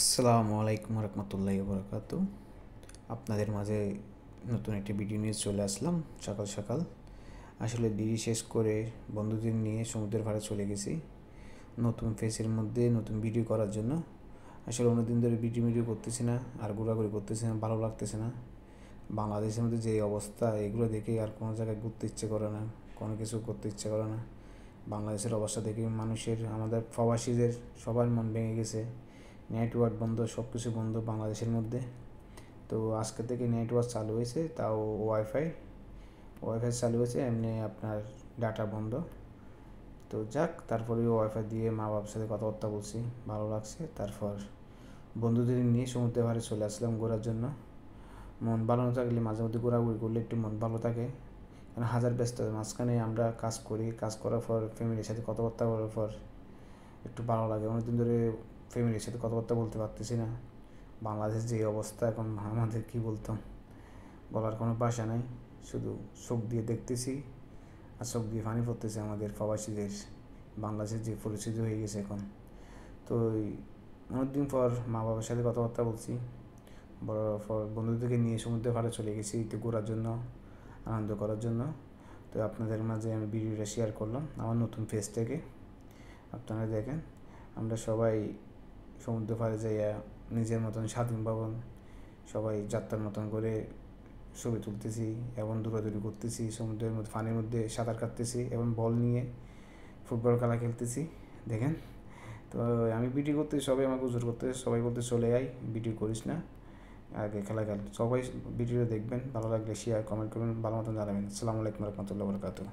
আসসালামু আলাইকুম রহমতুল্লাহি বরকাতু। আপনাদের মাঝে নতুন একটি ভিডিও নিয়ে চলে আসলাম সকাল সকাল। আসলে ডিগ্রি শেষ করে বন্ধুদের নিয়ে সমুদ্রের পাড়ে চলে গেছি নতুন ফেসের মধ্যে নতুন ভিডিও করার জন্য। আসলে অনেকদিন ধরে ভিডিও করতেছি না, আর ঘোরাঘুরি করতেছি না, ভালো লাগতেছে না। বাংলাদেশের মধ্যে যে অবস্থা, এগুলো দেখে আর কোনো জায়গায় ঘুরতে ইচ্ছে করে না, কোনো কিছু করতে ইচ্ছে করে না। বাংলাদেশের অবস্থা দেখে মানুষের, আমাদের প্রবাসীদের সবার মন ভেঙে গেছে। নেটওয়ার্ক বন্ধ, সব কিছু বন্ধ বাংলাদেশের মধ্যে। তো আজকে থেকে নেটওয়ার্ক চালু হয়েছে, তাও ওয়াইফাই ওয়াইফাই চালু হয়েছে, এমনি আপনার ডাটা বন্ধ। তো যাক, তারপরে ওয়াইফাই দিয়ে মা বাবার সাথে কথাবার্তা বলছি, ভালো লাগছে। তারপর বন্ধুদের নিয়ে সমুদ্রের ধারে চলে আসলাম ঘোরার জন্য। মন ভালো না থাকলে মাঝে মধ্যে ঘোরাঘুরি করলে একটু মন ভালো থাকে, কারণ হাজার ব্যস্ত মাঝখানে আমরা কাজ করি, কাজ করার পর ফ্যামিলির সাথে কথাবার্তা বলার পর একটু ভালো লাগে। অনেকদিন ধরে ফ্যামিলির সাথে কথাবার্তা বলতে পারতেছি না। বাংলাদেশ যে অবস্থা এখন, আমাদের কী বলতাম, বলার কোনো ভাষা নাই। শুধু চোখ দিয়ে দেখতেছি আর চোখ দিয়ে পানি পড়তেছে আমাদের প্রবাসীদের। বাংলাদেশের যে পরিস্থিতি হয়ে গেছে এখন, তো অনেকদিন পর মা বাবার সাথে কথাবার্তা বলছি, বড় পর বন্ধুদেরকে নিয়ে সমুদ্রের পাড়ে চলে গেছি একটু ঘোরার জন্য, আনন্দ করার জন্য। তো আপনাদের মাঝে আমি ভিডিওটা শেয়ার করলাম আমার নতুন পেজ থেকে। আপনারা দেখেন, আমরা সবাই সমুদ্র পাড়ে যাইয়া নিজের মতন স্বাধীনভাবে সবাই যাত্রার মতন করে ছবি তুলতেছি এবং দৌড়াদৌড়ি করতেছি, সমুদ্রের মধ্যে পানির মধ্যে সাঁতার কাটতেছি এবং বল নিয়ে ফুটবল খেলা খেলতেছি। দেখেন, তো আমি ভিডিও করতে সবাই আমাকে জোর করতেছে, সবাই বলতে চলে আয়, ভিডিও করিস না, আগে খেলা খেল। সবাই ভিডিও দেখবেন, ভালো লাগলে শেয়ার কমেন্ট করবেন, ভালো মতন জানাবেন। আসসালামু আলাইকুম রহমতুল্লাহ বরকাতুহ।